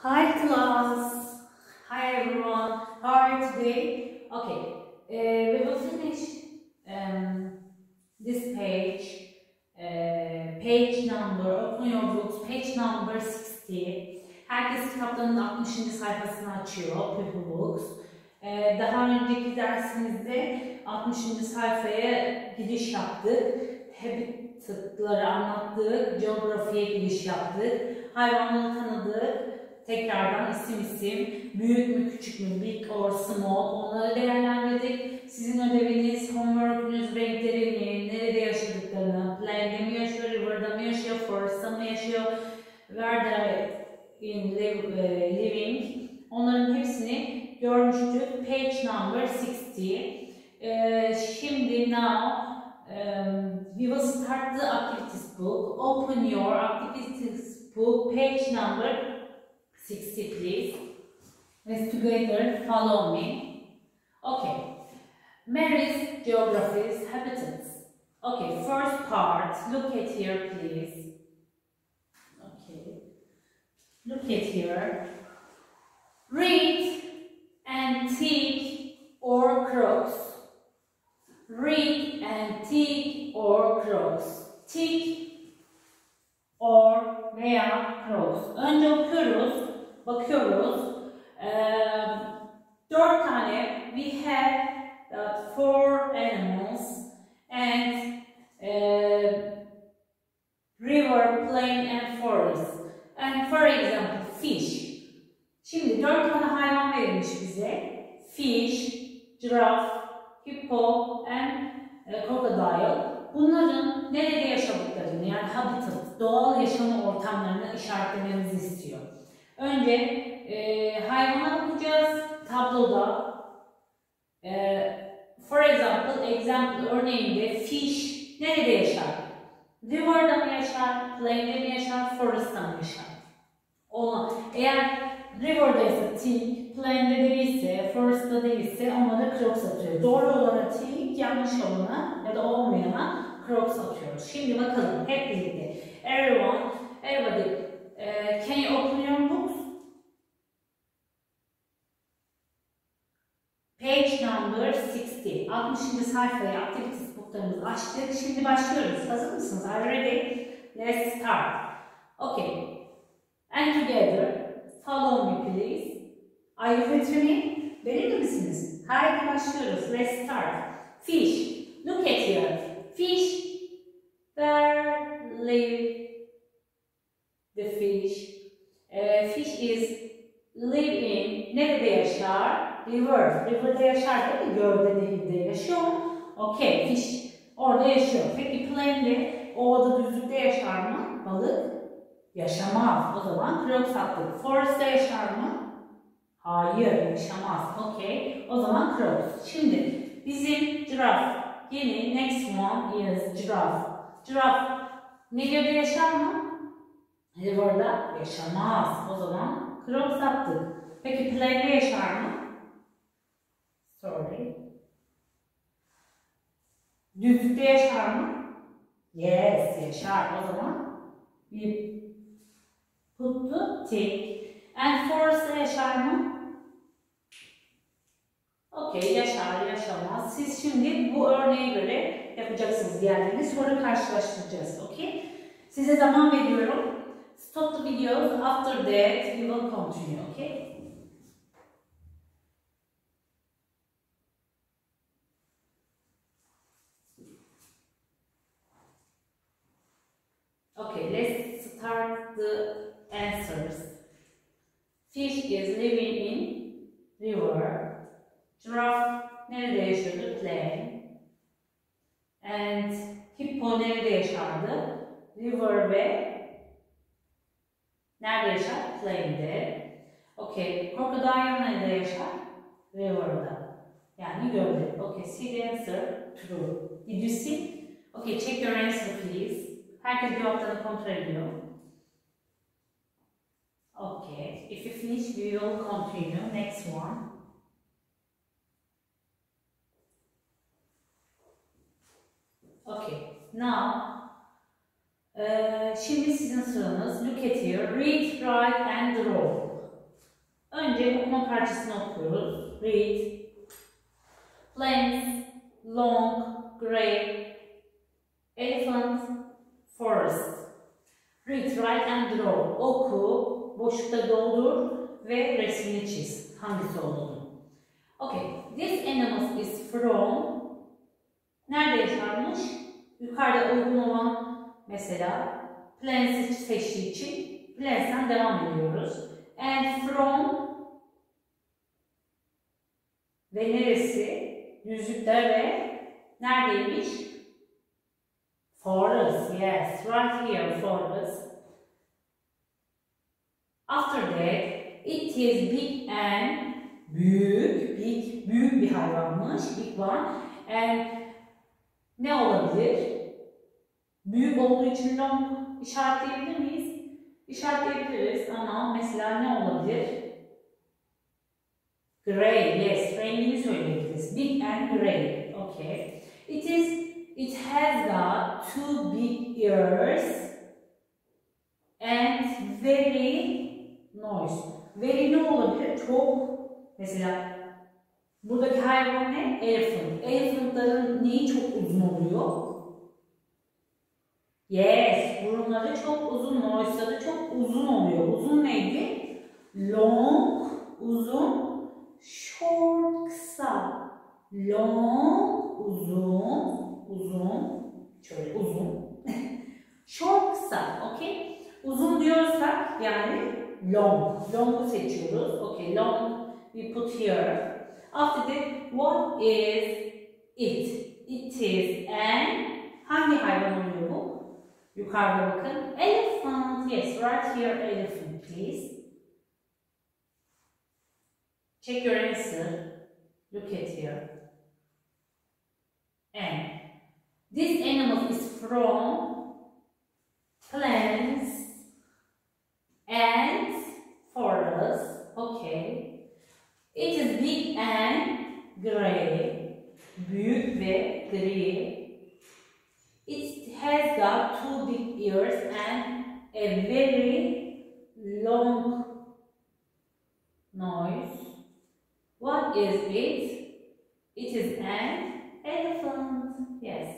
Hi class, hi everyone, how are you today? Okay, we will finish this page, page number, open your books, page number 60. Herkes kitaplarının 60. sayfasını açıyor, People Books. Daha önceki dersimizde 60. sayfaya giriş yaptık. Habitatları anlattık, geografiye giriş yaptık, hayvanları tanıdık. Tekrardan isim, büyük mü küçük mü, big or small, onları değerlendirdik. Sizin ödeviniz, homework'ünüz renklerini, nerede yaşadıklarını, plain'de mi yaşıyor, river'da mı yaşıyor, forest'ta mı yaşıyor, where they in living, onların hepsini görmüştük. Page number 60. Şimdi we will start the activities book. Open your activities book, page number 60, please. Let's together follow me. Okay. Mary's geographies, habitats. Okay, first part. Look at here, please. Okay. Look at here. Read and tick or cross. Read and tick or cross. Tick or veya cross. Önce okuyoruz, bakıyoruz. 4 tane. We have 4 animals and river, plain and forest. And for example, fish. Şimdi 4 tane hayvan verilmiş bize. Fish, giraffe, hippo and crocodile. Bunların nerede yaşadıklarını, yani habitat, doğal yaşam ortamlarını işaretlememizi istiyor. Önce hayvana bakacağız. Tabloda for example, örneğinde fish nerede yaşar? River'da mı yaşar? Plain'de mi yaşar? Forest'ta mı yaşar? Eğer river'daysa tick, plain'de değilse, forest'ta değilse onlara cross atıyor. Doğru olana tick, yanlış olana ya da olmayana cross atıyoruz. Şimdi bakalım hep birlikte. Everybody, can you open your books? Page number 60. 60. sayfaya activities booklarımızı açtık. Şimdi başlıyoruz. Hazır mısınız? Are you ready? Let's start. Okay. And together, follow me please. Are you with me? Benimle misiniz? Haydi başlıyoruz. Let's start. Fish. Look at here. Fish. Where live the fish? Fish is live in. Nerede yaşar? River. River'da yaşar değil mi? Gölde, nehirde yaşıyor. Okay. Fish. Orada yaşıyor. Peki plain'de, ovada, düzlükte yaşar mı? Balık yaşamaz. O zaman cross attık. Forest'ta yaşar mı? Hayır. Yaşamaz. Okay. O zaman cross. Şimdi bizim giraffe. Yeni next one is giraffe. Giraffe nehirde yaşar mı? River'da yaşamaz. O zaman cross attık. Peki plain'de yaşar mı? Sorry. Düzlükte yaşar mı? Yes, yaşar. O zaman we put the tick. And forest'ta yaşar mı? Okay, yaşar, yaşamaz. Siz şimdi bu örneğe göre yapacaksınız diğerlerini. Sonra karşılaştıracağız. Okay? Size zaman veriyorum. Stop the videos. After that, we will continue. Okay? Okay, let's start the answers. Fish is living in river. Giraffe nerede yaşıyordu? Plain. And hippo nerede yaşardı? River ve nerede yaşar? Plain'de. Okay, crocodile nerede yaşar? River'da. Yani gölde. Okay, see the answer. True. Did you see? Okay, check your answer please. Herkes cevaplarını kontrol ediyor. Okay, if you finish, we will continue. Next one. Okay, now, şimdi sizin sıranız. Look at here. Read, write and draw. önce okuma parçasını okuyoruz. Read. Plants, long, grey, elephant, forest. Read, write and draw. Oku, boşlukta doldur ve resmini çiz. Hangisi olduğunu. Okay, this animal is from. Nerede yaşarmış? Yukarıda uygun olan mesela Plants'i seçtiği için Plants'ten devam ediyoruz. And from ve neresi? Düzlükte ve neredeymiş? Forest, yes, right here, forest. After that, it is big and büyük bir hayvanmış, big one. And ne olabilir? Büyük olduğu için long işaretleyebilir miyiz? İşaretleyebiliriz ama mesela ne olabilir? Grey, yes, rengini söyleyebiliriz. Big and grey, okay. It has got two big ears and very noise. Very ne olabilir? Çok, mesela buradaki hayvan ne? Elephant. Elephantların neyi çok uzun oluyor? Yes, burunları çok uzun, noise'ları çok uzun oluyor. Uzun neydi? Long, uzun, short, kısa. Long, uzun, şöyle uzun. Short, kısa, okay? Uzun diyorsak yani long'u seçiyoruz. Okay, long we put here. After that, what is it? It is an, hangi hayvan oluyor bu? Yukarıda bakın. Elephant. Yes, right here, elephant, please. Check your answer. Look at here. And this animal is from plants and forest. Okay. It is big and grey. Büyük ve gri. It has got two big ears and a very long nose. What is it? It is an elephant. Yes.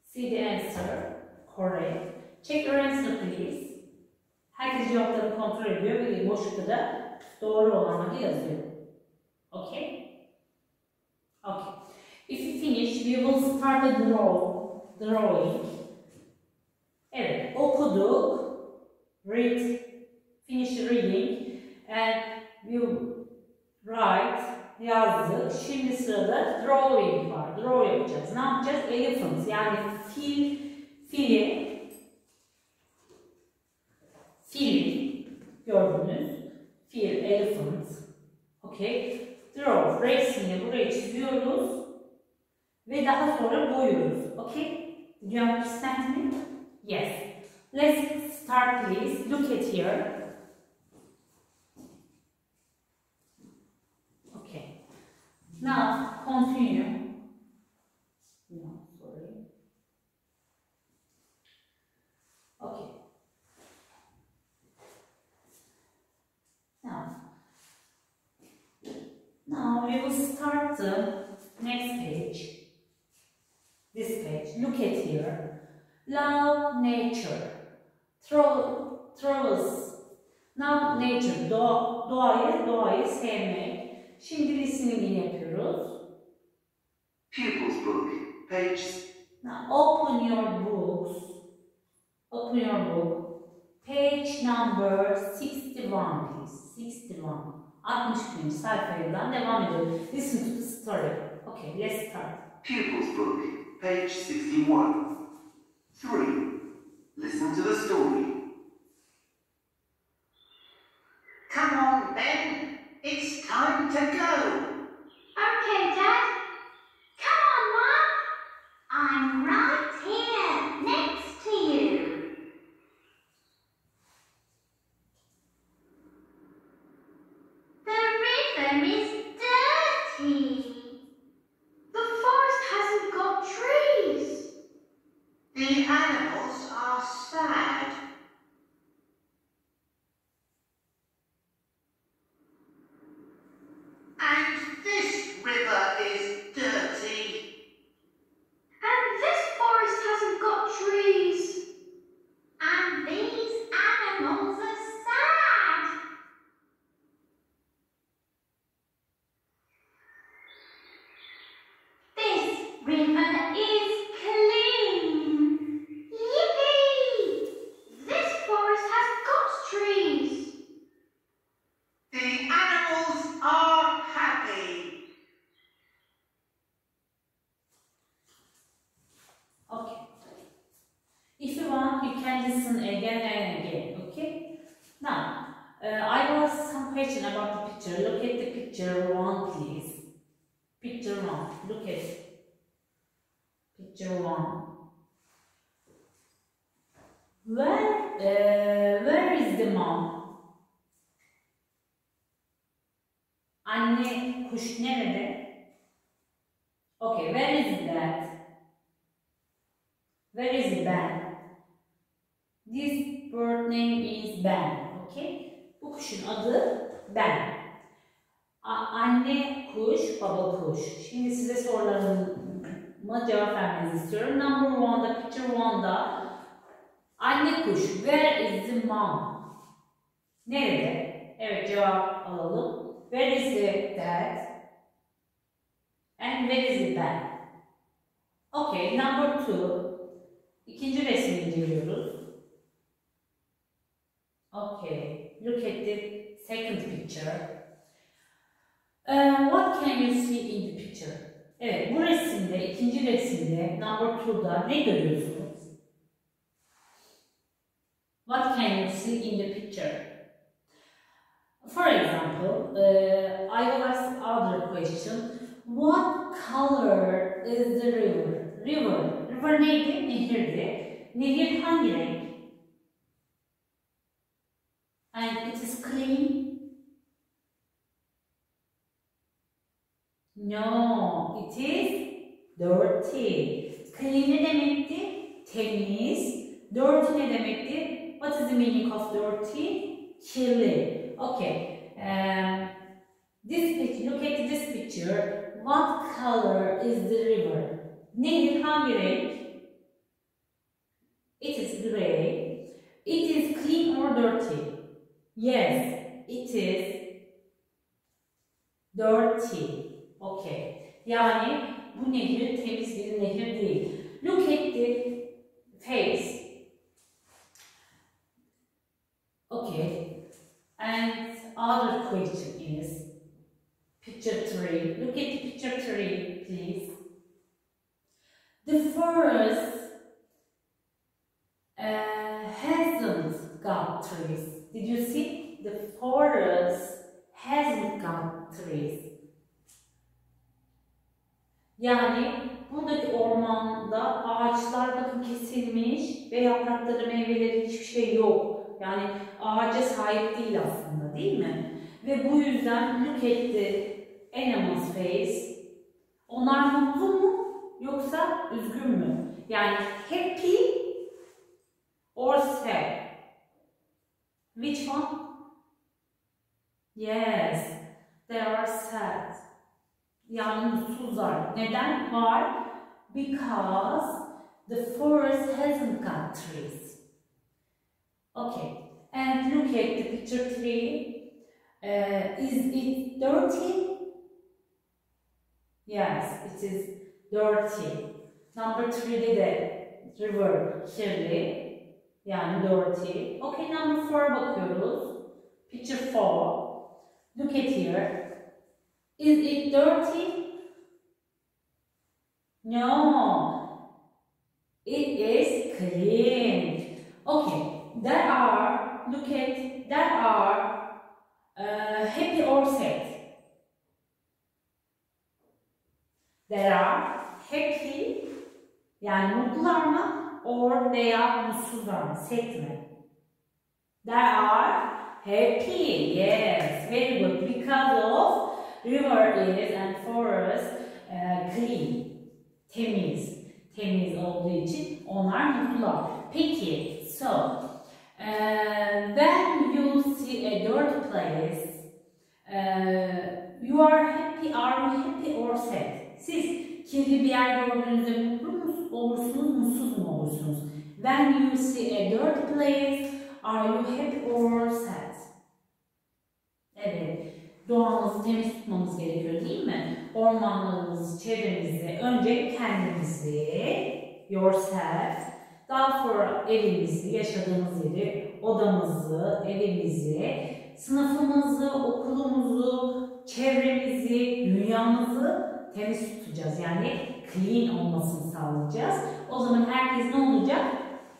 See the answer. Correct. Check your answer please. Herkes cevaplarını kontrol ediyor ve boşlukta da doğru olanları yazıyor. Okay? Okay. If you finish, we will start the drawing. Evet, okuduk. Read. Finish reading. And we write. Yazdık. Şimdi sırada drawing var. Draw yapacağız. Ne yapacağız? Elephant. Yani fili gördünüz. Fil, elephant. Okay. Draw. Resmini buraya çiziyoruz. Ve daha sonra boyuyoruz. Okay. Do you understand me? Yes. Let's start please. Look at here. Okay. Now continue. No, sorry. Okay. Now we will start the next page. This page. Look at here. Love nature. Travels. Now nature. Doğayı sevmek. Şimdi listening'ini yapıyoruz. Pupils book. Page. Now open your books. Open your book. Page number 61 please. 61. 61. sayfadan devam ediyoruz. Listen to the story. Okay, let's start. Pupils book. Page 61. 3. Listen to the story. Come on, Ben. It's time to go. Okay, Dad. Come on, Mom. I'm right here, next to you. The river is dirty. The forest hasn't got trees. The animals are sad. Now, I will ask some question about the picture. Look at the picture 1, please. Picture 1. Look at picture 1. Where is the mom? Anne kuş nerede? Okay, where is that? Where is Ben? This bird name is Ben. Okay? Bu kuşun adı Ben. Anne kuş, baba kuş. Şimdi size sorularıma cevap vermenizi istiyorum. Number 1'da, picture 1'da anne kuş. Where is the mom? Nerede? Evet, cevap alalım. Where is the dad? And where is the Ben? Okay, number 2. İkinci resmi inceliyoruz. Okay, look at the second picture. What can you see in the picture? Evet, bu resimde, ikinci resimde, number 2'da ne görüyorsunuz? What can you see in the picture? For example, I will ask other question. What color is the river? River neydi? Nehirdi. Nehir hangi renk? And it is clean? No, it is dirty. Clean ne demekti? Temiz. Dirty ne demekti? What is the meaning of dirty? Kirli. Okay. This picture, look at this picture. What color is the river? Nehir hangi renk? It is gray. It is clean or dirty? Yes, it is dirty. Okay. Yani bu nehir temiz bir nehir değil. Look at the face. Okay. And other question is picture 3. Look at picture 3, please. The forest hasn't got trees. Did you see? The forest hasn't got trees. Yani buradaki ormanda ağaçlar bakın kesilmiş ve yaprakları, meyveleri hiçbir şey yok. Yani ağaca sahip değil aslında, değil mi? Ve bu yüzden look at the animal's face. Onlar mutlu mu yoksa üzgün mü? Yani happy or sad? Which one? Yes, they are sad. Yani mutsuzlar. Neden? Why? Because the forest hasn't got trees. Okay, and look at the picture 3. Is it dirty? Yes, it is dirty. Number 3'de de river kirli. Yani dirty. Okay, number 4 bakıyoruz. Picture 4. Look at here. Is it dirty? No. It is clean. Okay. There are, look at, there are happy or sad. There are happy, yani mutlular mı? Or they are mutsuzlar mı? Sad mi? There are happy, yes, very good. Because of river is and forest clean, temiz. Temiz olduğu için onlar mutlular. Peki, so when you see a dirty place, you are happy or sad? Siz kirli bir yer gördüğünüzde mutlu olursunuz, mutsuz mu olursunuz? When you see a dirty place, are you happy or sad? Evet, doğamızı temiz tutmamız gerekiyor değil mi? Ormanlarımızı, çevremizi, önce kendimizi, yourself, daha sonra evimizi, yaşadığımız yeri, odamızı, evimizi, sınıfımızı, okulumuzu, çevremizi, dünyamızı temiz tutacağız. Yani clean olmasını sağlayacağız. O zaman herkes ne olacak?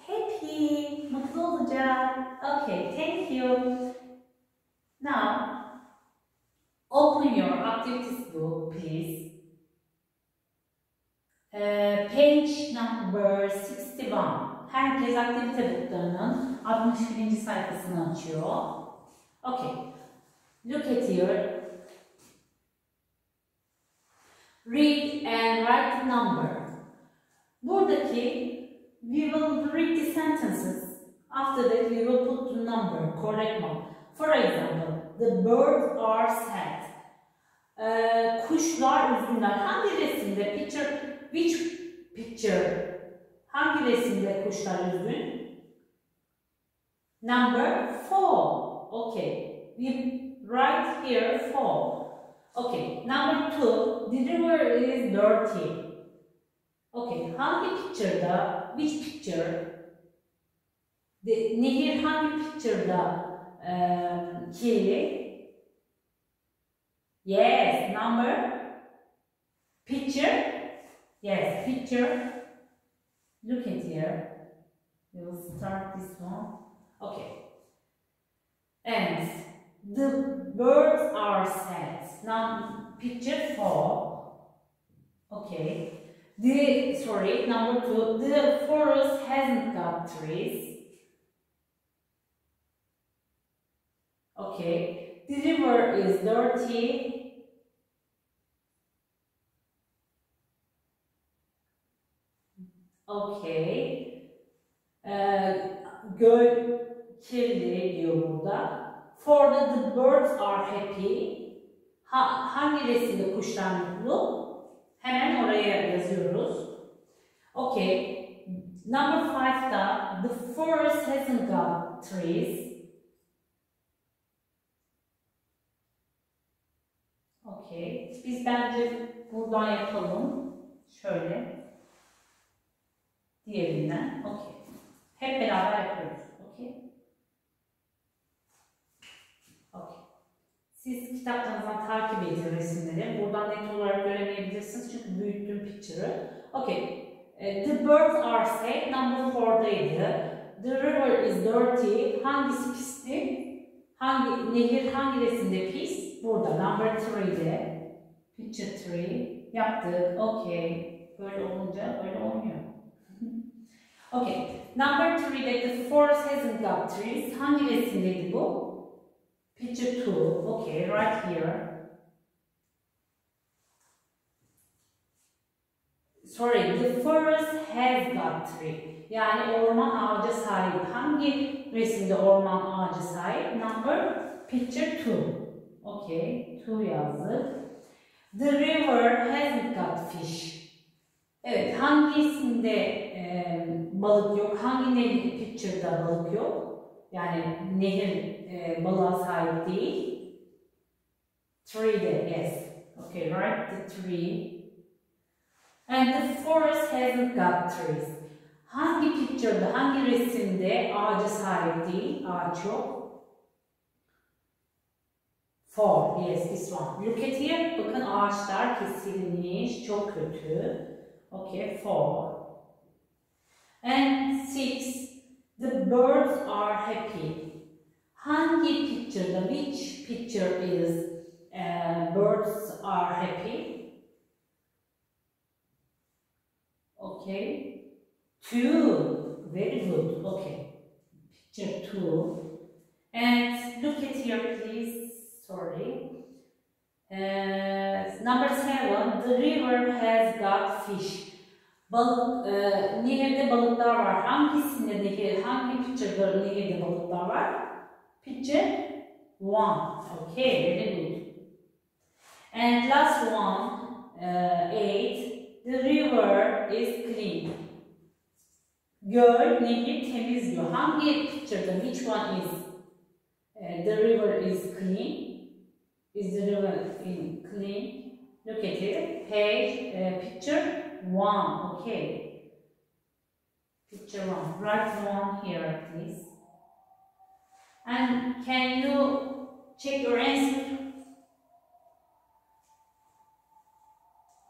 Happy, mutlu olacak. Okay, thank you. herkes aktivite booklarının 61. sayfasını açıyor. Okay. Look at here. Read and write the number. Buradaki we will read the sentences. After that we will put the number, correct one. For example, the birds are sad. Kuşlar üzgünler. Hangi resimde? Picture, which picture? Hangi resimde kuşlar üzgün? Number 4. Okay. We write here 4. Okay. Number 2. The river is dirty. Okay. Hangi picture'da? Which picture? Nehir hangi picture'da kirli? Yes. Number? Picture? Yes. Picture. Look at here. We will start this one. Okay. And the birds are sad. Now, picture 4. Okay. Number 2. The forest hasn't got trees. Okay. The river is dirty. Okay. Göl kirli diyor burada. For the birds are happy. Hangi resimde kuşlar mutlu? Hemen oraya yazıyoruz. Okay. Number 5'da the forest hasn't got trees. Okay. Biz bence buradan yapalım. Şöyle. Diğerinden. Okay. Hep beraber yapıyoruz. Okay. Okay. Siz kitaplarınızdan takip edin resimleri. Buradan net olarak göremeyebilirsiniz çünkü büyüttüm picture'ı. Okay. The birds are sad. Number 4'daydı. The river is dirty. Hangisi pisti? Nehir hangi resimde pis? Burada. Number 3'de. Picture 3. Yaptık. Okay. Böyle olunca böyle olmuyor. Okay. Number 3'de the forest hasn't got trees. Hangi resimdeydi bu? Picture 2. Okay. Right here. Sorry. The forest has got trees. Yani orman ağaca sahip. Hangi resimde orman ağaca sahip? Picture 2. Okay. 2 yazdık. The river hasn't got fish. Evet. Hangisinde balık yok? Hangi picture'da balık yok? Yani nehir balığa sahip değil. 3'de. Yes. Okay. Right. The 3. And the forest hasn't got trees. Hangi picture'da, hangi resimde ağaca sahip değil, ağaç yok? 4. Yes, this one. Look at here. Bakın ağaçlar kesilmiş, çok kötü. Okay, 4. And 6. The birds are happy. Hangi picture'da, which picture is birds are happy? Okay. 2. Very good. Okay. Picture 2. And look at here, please. Sorry. Number 7. The river has got fish. Nehirde balıklar var. Hangisinde nehir, hangi picture'da nehirde balıklar var? Picture 1. Okay, very good. And last one, 8. The river is clean. Göl, nehir temiz diyor. Hangi picture'da? Which one is? The river is clean. Is the river clean? Look at it. Picture 1. Okay. Picture 1. Write 1 here, please. And can you check your answer?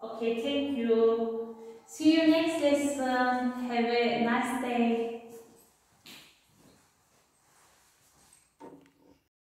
Okay, thank you. See you next lesson. Have a nice day.